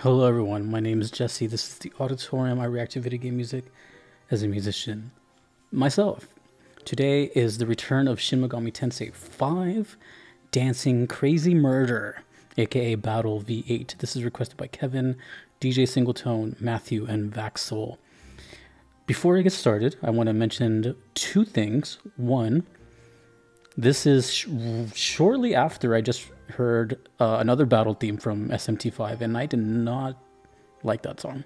Hello everyone, my name is Jesse. This is the Auditorium. I react to video game music as a musician myself. Today is the return of Shin Megami Tensei 5 Dancing Crazy Murder, aka Battle V8. This is requested by Kevin, DJSingleTone, Matthew, and Vaxell. Before I get started, I want to mention two things. One, this is shortly after I just heard another battle theme from SMT5, and I did not like that song.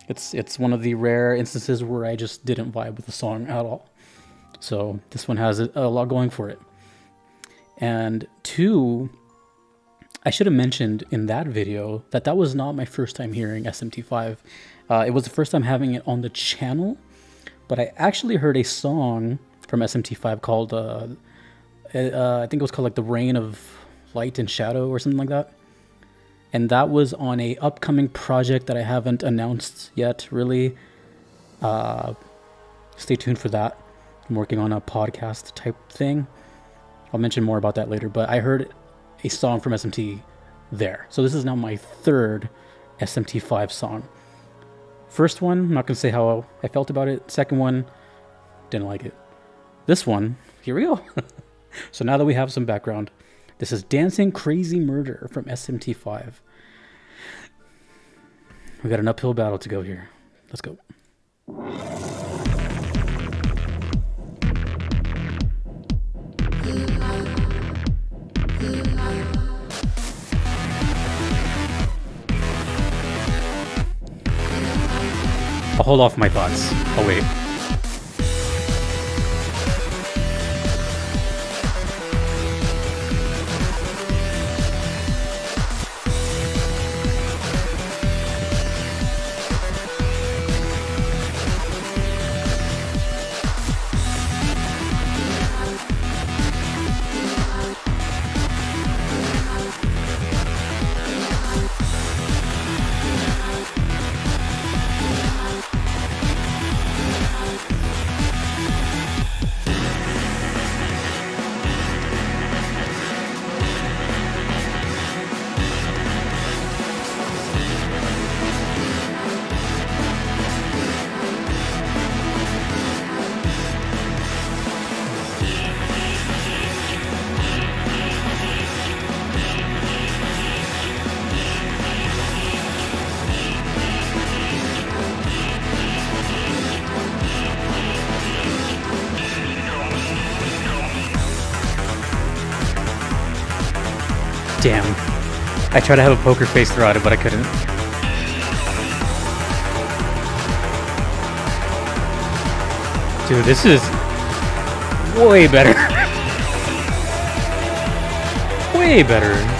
It's one of the rare instances where I just didn't vibe with the song at all. So this one has a lot going for it. And two, I should have mentioned in that video that that was not my first time hearing SMT5. It was the first time having it on the channel, but I actually heard a song from SMT5 called, I think it was called like The Reign of Light and Shadow or something like that. And that was on a upcoming project that I haven't announced yet, really. Stay tuned for that. I'm working on a podcast type thing. I'll mention more about that later, but I heard a song from SMT there. So this is now my third SMT5 song. First one, I'm not going to say how I felt about it. Second one, didn't like it. This one, here we go. So now that we have some background, this is Dancing Crazy Murder from SMT5. We got an uphill battle to go here. Let's go. I'll hold off my thoughts. I'll wait. Damn. I tried to have a poker face throughout it, but I couldn't. Dude, this is way better. Way better.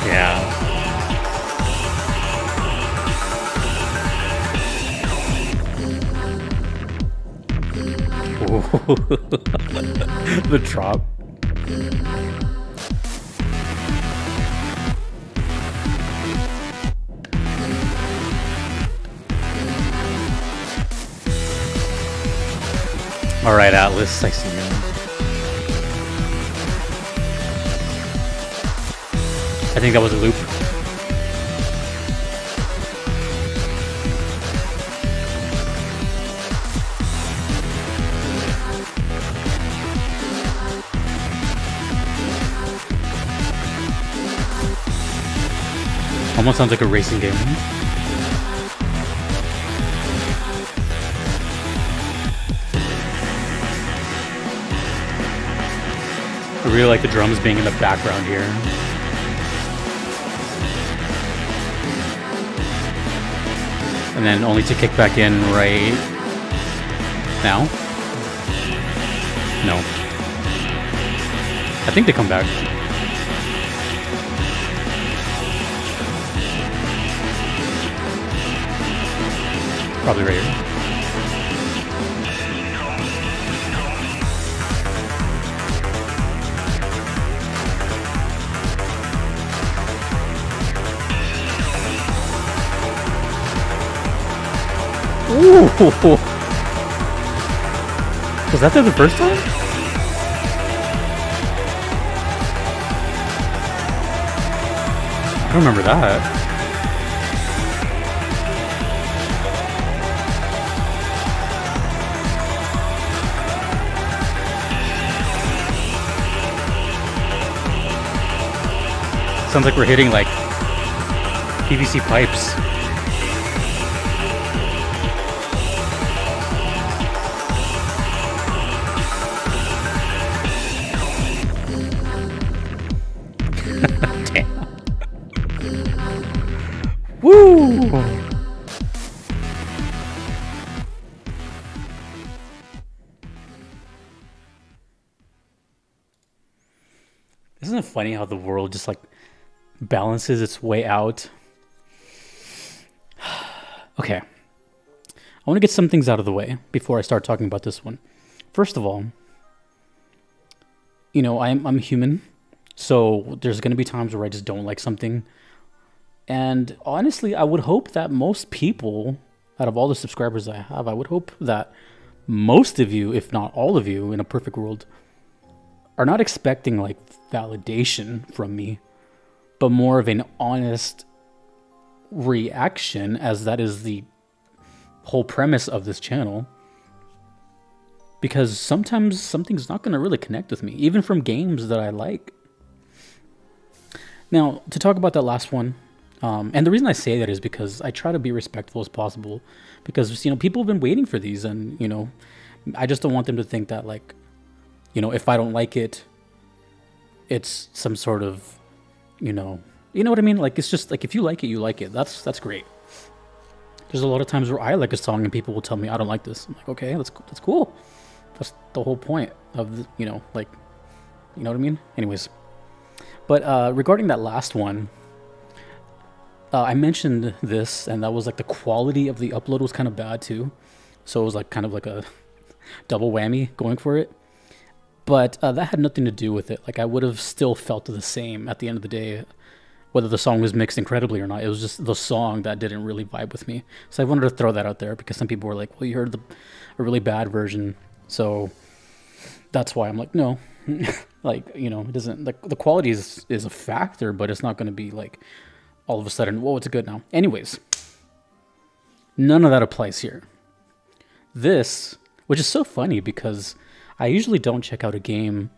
Yeah. The drop. All right, Atlas, I see you. I think that was a loop. Almost sounds like a racing game. I really like the drums being in the background here. And then only to kick back in right now. No. I think they come back. Probably right here. Ooh! Was that there the first time? I don't remember that. Sounds like we're hitting like PVC pipes. Damn. Woo! Isn't it funny how the world just like balances its way out? Okay. I want to get some things out of the way before I start talking about this one. First of all, you know, I'm human, so there's going to be times where I just don't like something. And honestly, I would hope that most people, out of all the subscribers I have, I would hope that most of you, if not all of you, in a perfect world, are not expecting like validation from me, but more of an honest reaction, as that is the whole premise of this channel. Because sometimes something's not going to really connect with me, even from games that I like. Now, to talk about that last one, and the reason I say that is because I try to be respectful as possible, because, you know, people have been waiting for these, and, you know, I just don't want them to think that, like, you know, if I don't like it, it's some sort of, you know what I mean? Like, it's just like, if you like it, you like it. That's great. There's a lot of times where I like a song and people will tell me I don't like this. I'm like, okay, that's cool. That's the whole point of the, you know, like, you know what I mean? Anyways, but regarding that last one, I mentioned this, and that was like the quality of the upload was kind of bad too. So it was like kind of like a double whammy going for it. But that had nothing to do with it. Like, I would have still felt the same at the end of the day, whether the song was mixed incredibly or not. It was just the song that didn't really vibe with me. So I wanted to throw that out there, because some people were like, well, you heard a really bad version. So that's why I'm like, no. Like, you know, it doesn't, like, the quality is a factor, but it's not going to be like all of a sudden, whoa, it's good now. Anyways, none of that applies here. This, which is so funny, because I usually don't check out a game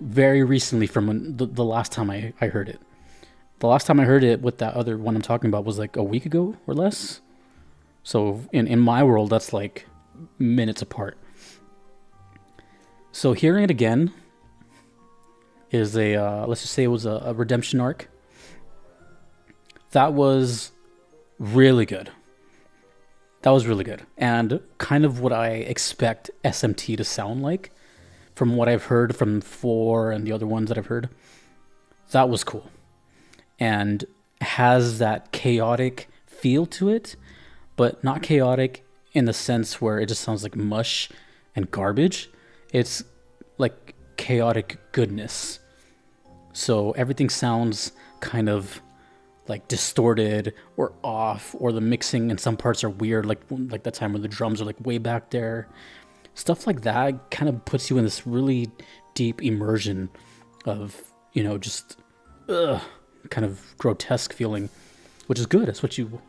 very recently from when the last time I heard it. The last time I heard it with that other one I'm talking about was like a week ago or less. So in my world, that's like minutes apart. So hearing it again is a, let's just say it was a redemption arc. That was really good. That was really good. And kind of what I expect SMT to sound like from what I've heard from 4 and the other ones that I've heard. That was cool. And has that chaotic feel to it, but not chaotic in the sense where it just sounds like mush and garbage. It's like chaotic goodness. So everything sounds kind of like distorted or off, or the mixing in some parts are weird, like that time where the drums are like way back there. Stuff like that kind of puts you in this really deep immersion of, you know, just kind of grotesque feeling, which is good. That's what you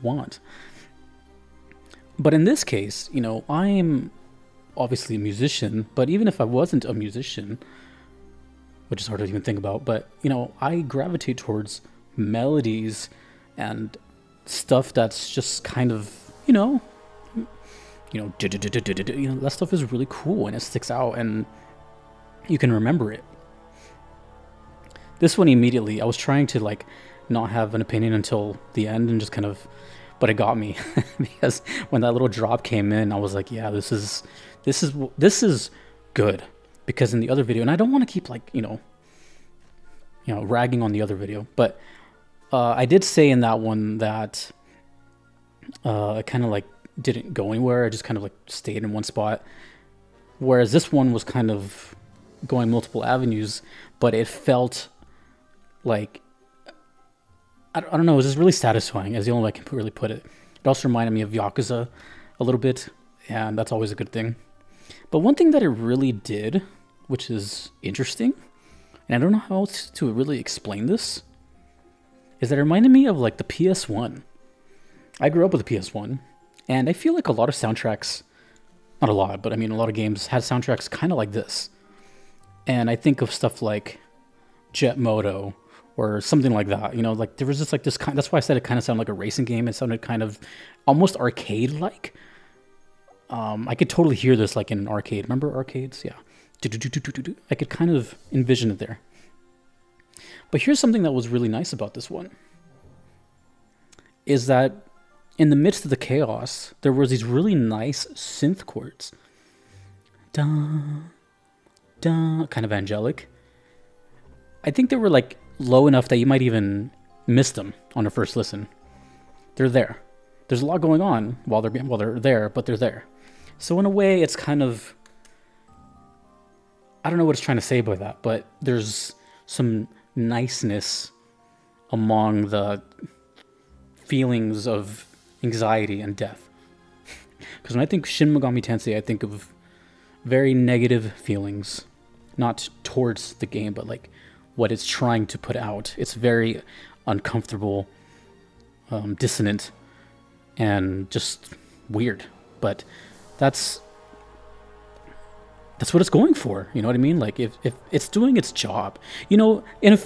want. But in this case, you know, I'm obviously a musician, but even if I wasn't a musician, which is hard to even think about, but, you know, I gravitate towards melodies and stuff that's just kind of, you know, that stuff is really cool and it sticks out and you can remember it. This one immediately, I was trying to like not have an opinion until the end and just kind of, but it got me because when that little drop came in, I was like, yeah, this is good. Because in the other video, and I don't want to keep like, you know, ragging on the other video, but I did say in that one that I kind of like didn't go anywhere. I just kind of like stayed in one spot. Whereas this one was kind of going multiple avenues, but it felt like, I don't know, it was just really satisfying, as the only way I can really put it. It also reminded me of Yakuza, a little bit, and that's always a good thing. But one thing that it really did, which is interesting, and I don't know how else to really explain this, is that it reminded me of like the PS1. I grew up with the PS1, and I feel like a lot of soundtracks, not a lot, but I mean a lot of games had soundtracks kind of like this. And I think of stuff like Jet Moto or something like that. You know, like there was just like this kind. That's why I said it kind of sounded like a racing game. It sounded kind of almost arcade-like. I could totally hear this like in an arcade. Remember arcades? Yeah. I could kind of envision it there. But here's something that was really nice about this one. Is that in the midst of the chaos, there was these really nice synth chords. Da, da, kind of angelic. I think they were like low enough that you might even miss them on a first listen. They're there. There's a lot going on while they're there, but they're there. So in a way, it's kind of, I don't know what it's trying to say by that, but there's some niceness among the feelings of anxiety and death. Because when I think Shin Megami Tensei, I think of very negative feelings, not towards the game, but like what it's trying to put out. It's very uncomfortable, dissonant, and just weird. But that's what it's going for. You know what I mean? Like if it's doing its job, you know. And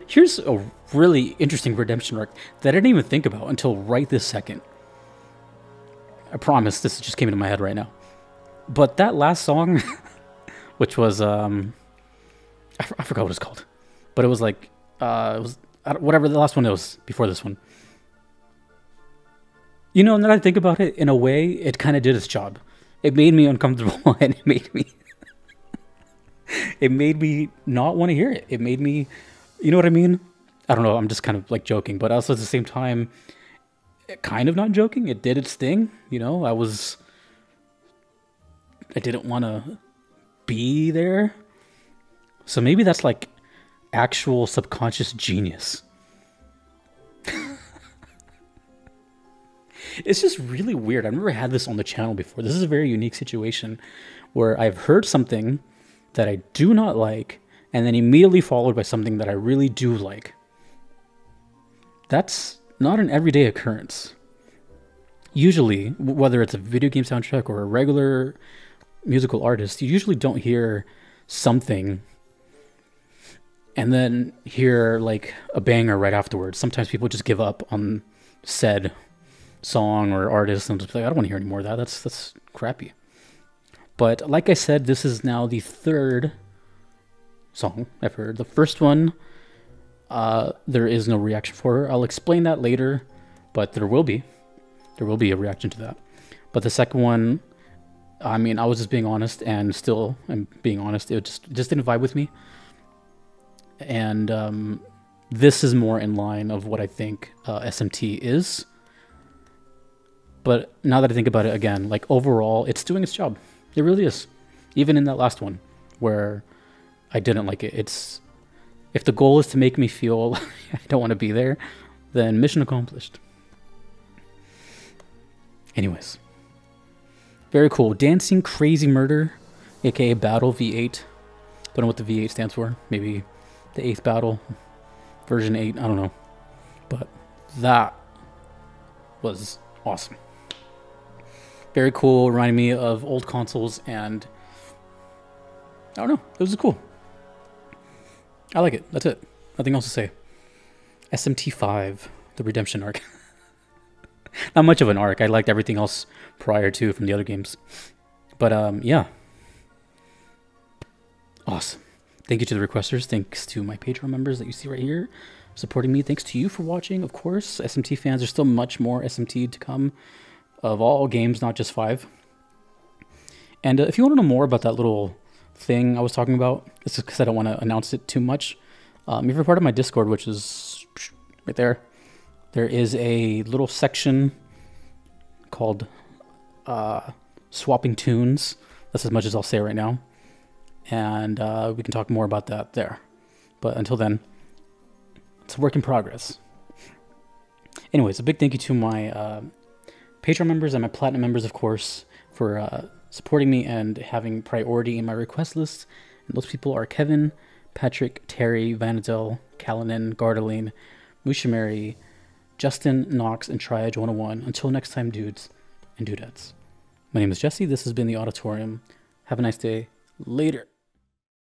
here's a really interesting redemption arc that I didn't even think about until right this second. I promise this just came into my head right now. But that last song, which was I forgot what it's called, but it was like whatever the last one was before this one. You know, now that I think about it, in a way, it kind of did its job. It made me uncomfortable, and it made me not want to hear it. It made me, you know what I mean? I don't know, I'm just kind of like joking, but also at the same time, kind of not joking. It did its thing, you know? I didn't want to be there. So maybe that's like actual subconscious genius. It's just really weird. I've never had this on the channel before. This is a very unique situation where I've heard something that I do not like and then immediately followed by something that I really do like. That's not an everyday occurrence. Usually, whether it's a video game soundtrack or a regular musical artist, you usually don't hear something and then hear like a banger right afterwards. Sometimes people just give up on said song or artist and just be like, I don't want to hear any more of that. That's crappy. But like I said, this is now the third song I've heard. The first one, there is no reaction for. I'll explain that later, but there will be a reaction to that. But the second one, I mean, I was just being honest, and still I'm being honest. It just didn't vibe with me. And this is more in line of what I think SMT is. But now that I think about it again, like overall, it's doing its job. It really is. Even in that last one, where I didn't like it. If the goal is to make me feel I don't want to be there, then mission accomplished. Anyways. Very cool. Dancing Crazy Murder, aka Battle V8. Don't know what the V8 stands for. Maybe the 8th battle, version 8, I don't know. But that was awesome. Very cool, reminding me of old consoles, and I don't know, it was cool. I like it, that's it. Nothing else to say. SMT5, the redemption arc. Not much of an arc, I liked everything else prior to from the other games. But yeah. Awesome. Thank you to the requesters. Thanks to my Patreon members that you see right here supporting me. Thanks to you for watching, of course. SMT fans, there's still much more SMT to come of all games, not just 5. And if you want to know more about that little thing I was talking about, it's just because I don't want to announce it too much. If you're part of my Discord, which is right there, there is a little section called Swapping Tunes. That's as much as I'll say right now. And we can talk more about that there. But until then, it's a work in progress. Anyways, a big thank you to my Patreon members and my Platinum members, of course, for supporting me and having priority in my request list. And those people are Kevin, Patrick, Terry, Vanadel, Callanan, Gardeline, Mushamari, Justin, Knox, and Triage 101. Until next time, dudes and dudettes. My name is Jesse. This has been The Auditorium. Have a nice day. Later.